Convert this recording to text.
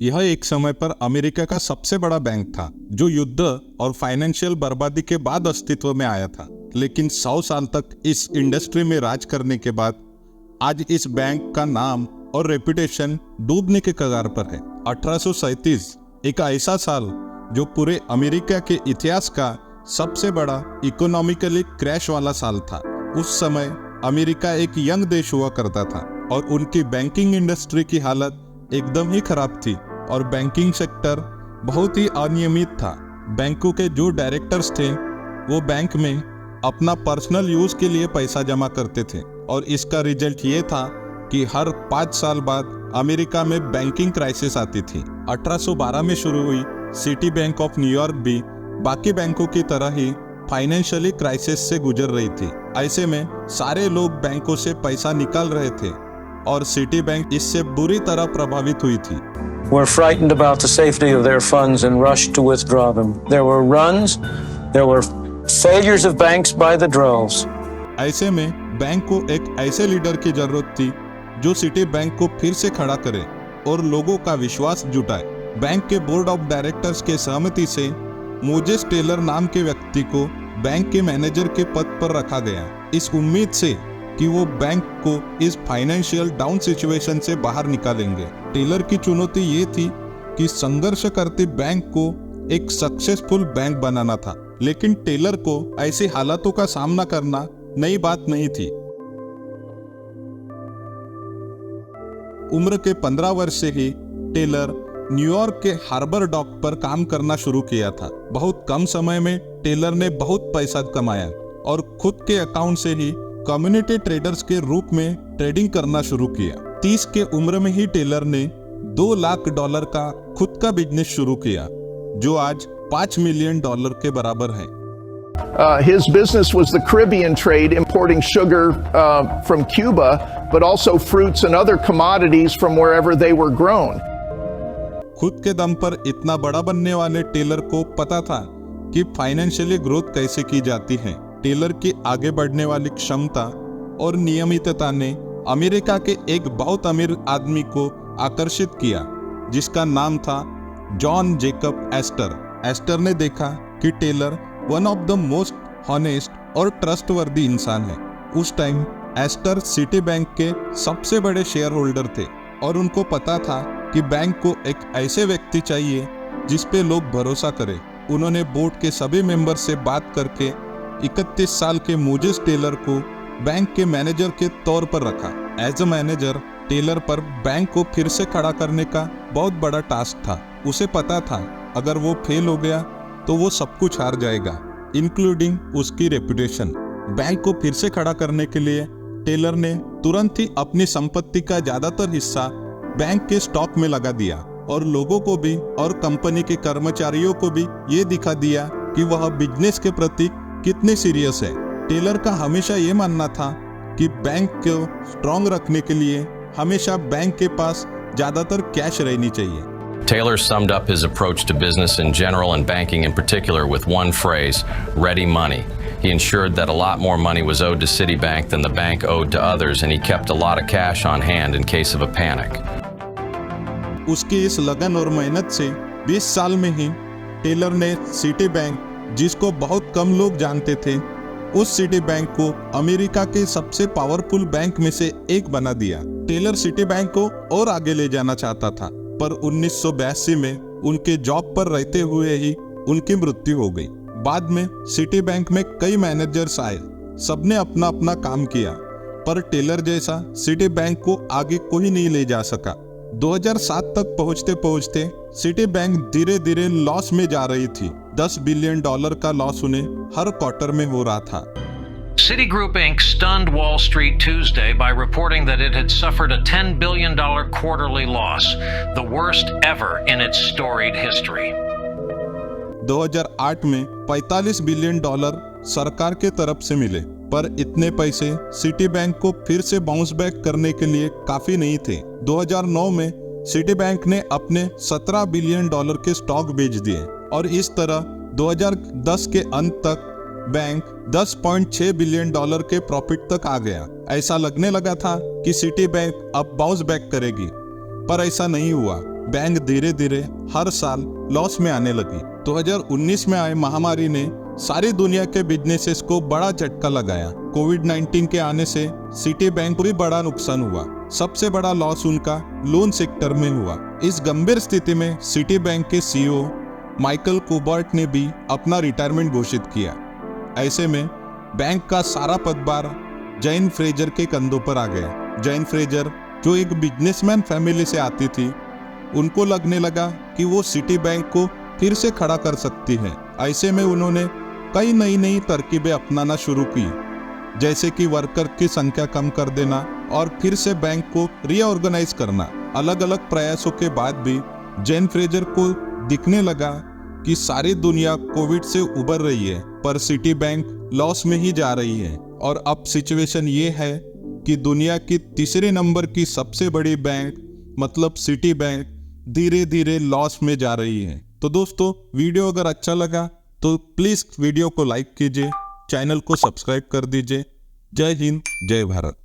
यह एक समय पर अमेरिका का सबसे बड़ा बैंक था जो युद्ध और फाइनेंशियल बर्बादी के बाद अस्तित्व में आया था। लेकिन 100 साल तक इस इंडस्ट्री में राज करने के बाद आज इस बैंक का नाम और रेपुटेशन डूबने के कगार पर है। 1837 एक ऐसा साल जो पूरे अमेरिका के इतिहास का सबसे बड़ा इकोनॉमिकली क्रैश वाला साल था। उस समय अमेरिका एक यंग देश हुआ करता था और उनकी बैंकिंग इंडस्ट्री की हालत एकदम ही खराब थी और बैंकिंग सेक्टर बहुत ही अनियमित था। बैंकों के जो डायरेक्टर्स थे वो बैंक में अपना पर्सनल यूज के लिए पैसा जमा करते थे और इसका रिजल्ट ये था कि हर 5 साल बाद अमेरिका में बैंकिंग क्राइसिस आती थी। 1812 में शुरू हुई सिटी बैंक ऑफ न्यूयॉर्क भी बाकी बैंकों की तरह ही फाइनेंशियली क्राइसिस से गुजर रही थी। ऐसे में सारे लोग बैंकों से पैसा निकाल रहे थे और सिटी बैंक इससे बुरी तरह प्रभावित हुई थी। Were frightened about the safety of their funds and rushed to withdraw them. There were runs, there were failures of banks by the droves. ऐसे में बैंक को एक ऐसे लीडर की जरूरत थी जो सिटी बैंक को फिर से खड़ा करे और लोगों का विश्वास जुटाए। बैंक के बोर्ड ऑफ डायरेक्टर्स के सहमति से मोजेस टेलर नाम के व्यक्ति को बैंक के मैनेजर के पद पर रखा गया, इस उम्मीद से कि वो बैंक को इस फाइनेंशियल डाउन सिचुएशन से बाहर निकालेंगे। टेलर की चुनौती ये थी कि संघर्ष करते बैंक को एक सक्सेसफुल बैंक बनाना था, लेकिन टेलर को ऐसी हालातों का सामना करना नई बात नहीं थी। उम्र के 15 वर्ष से ही टेलर न्यूयॉर्क के हार्बर डॉक पर काम करना शुरू किया था। बहुत कम समय में टेलर ने बहुत पैसा कमाया और खुद के अकाउंट से ही कम्युनिटी ट्रेडर्स के रूप में ट्रेडिंग करना शुरू किया। 30 के उम्र में ही टेलर ने $2 लाख का खुद का बिजनेस शुरू किया जो आज $5 मिलियन के बराबर है। His business was the Caribbean trade, importing sugar from Cuba, but also fruits and other commodities from wherever they were grown. खुद के दम पर इतना बड़ा बनने वाले टेलर को पता था कि फाइनेंशियली ग्रोथ कैसे की जाती है। टेलर की आगे बढ़ने वाली क्षमता और नियमितता ने अमेरिका के एक बहुत अमीर आदमी को आकर्षित किया जिसका नाम था जॉन जेकब एस्टर। एस्टर ने देखा कि Taylor one of the most honest और ट्रस्टवर्दी इंसान है। उस टाइम एस्टर सिटी बैंक के सबसे बड़े शेयर होल्डर थे और उनको पता था कि बैंक को एक ऐसे व्यक्ति चाहिए जिस पे लोग भरोसा करें। उन्होंने बोर्ड के सभी मेंबर से बात करके 31 साल के मोजेस टेलर को बैंक के मैनेजर के तौर पर रखा। एज अ मैनेजर टेलर पर बैंक को फिर से खड़ा करने का बहुत बड़ा टास्क था। उसे पता था अगर वो फेल हो गया तो वो सब कुछ हार जाएगा, इंक्लूडिंग उसकी रेपुटेशन। बैंक को फिर से खड़ा करने के लिए टेलर ने तुरंत ही अपनी संपत्ति का ज्यादातर हिस्सा बैंक के स्टॉक में लगा दिया और लोगों को भी और कंपनी के कर्मचारियों को भी ये दिखा दिया कि वह बिजनेस के प्रति कितने सीरियस है। टेलर का हमेशा ये मानना था कि बैंक को स्ट्रॉन्ग रखने के लिए हमेशा बैंक के पास ज्यादातर कैश रहनी चाहिए। Taylor summed up his approach to business in general and banking in particular with one phrase: ready money. He ensured that a lot more money was owed to Citibank than the bank owed to others, and he kept a lot of cash on hand in case of a panic. उसकी इस लगन और मेहनत से 20 साल में ही Taylor ने city bank, जिसको बहुत कम लोग जानते थे, उस सिटी बैंक को अमेरिका के सबसे पावरफुल बैंक में से एक बना दिया। टेलर सिटी बैंक को और आगे ले जाना चाहता था, पर 1982 में उनके जॉब पर रहते हुए ही उनकी मृत्यु हो गई। बाद में सिटी बैंक में कई मैनेजर्स आए, सबने अपना अपना काम किया, पर टेलर जैसा सिटी बैंक को आगे कोई नहीं ले जा सका। 2007 तक पहुंचते पहुंचते सिटी बैंक धीरे धीरे लॉस में जा रही थी। $10 बिलियन का लॉस उन्हें हर क्वार्टर में हो रहा था। Citigroup Inc. stunned Wall Street Tuesday by reporting that it had suffered a $10 billion quarterly loss, the worst ever in its storied history. 2008 में $45 बिलियन सरकार के तरफ से मिले, पर इतने पैसे सिटी बैंक को फिर से बाउंस बैक करने के लिए काफी नहीं थे। 2009 में सिटी बैंक ने अपने $17 बिलियन के स्टॉक बेच दिए और इस तरह 2010 के अंत तक बैंक $10.6 बिलियन के प्रॉफिट तक आ गया। ऐसा लगने लगा था कि सिटी बैंक अब बाउंस बैक करेगी, पर ऐसा नहीं हुआ। बैंक धीरे धीरे हर साल लॉस में आने लगी। 2019 में आए महामारी ने सारी दुनिया के बिजनेसेस को बड़ा झटका लगाया। कोविड-19 के आने से सिटी बैंक को भी बड़ा नुकसान हुआ। सबसे बड़ा लॉस उनका लोन सेक्टर में हुआ। इस गंभीर स्थिति में सिटी बैंक के सीईओ माइकल कोबर्ट ने भी अपना रिटायरमेंट घोषित किया। ऐसे में बैंक का सारा पदभार जैन फ्रेजर के कंधों पर आ गया। जैन फ्रेजर जो एक बिजनेसमैन फैमिली से आती थी, उनको लगने लगा कि वो सिटी बैंक को फिर से खड़ा कर सकती है। ऐसे में उन्होंने कई नई तरकीबें अपनाना शुरू की, जैसे कि वर्कर की संख्या कम कर देना और फिर से बैंक को रीऑर्गेनाइज करना। अलग अलग प्रयासों के बाद भी जैन फ्रेजर को दिखने लगा कि सारी दुनिया कोविड से उबर रही है, पर सिटी बैंक लॉस में ही जा रही है। और अब सिचुएशन ये है कि दुनिया की तीसरे नंबर की सबसे बड़ी बैंक मतलब सिटी बैंक धीरे धीरे लॉस में जा रही है। तो दोस्तों, वीडियो अगर अच्छा लगा तो प्लीज वीडियो को लाइक कीजिए, चैनल को सब्सक्राइब कर दीजिए। जय हिंद, जय भारत।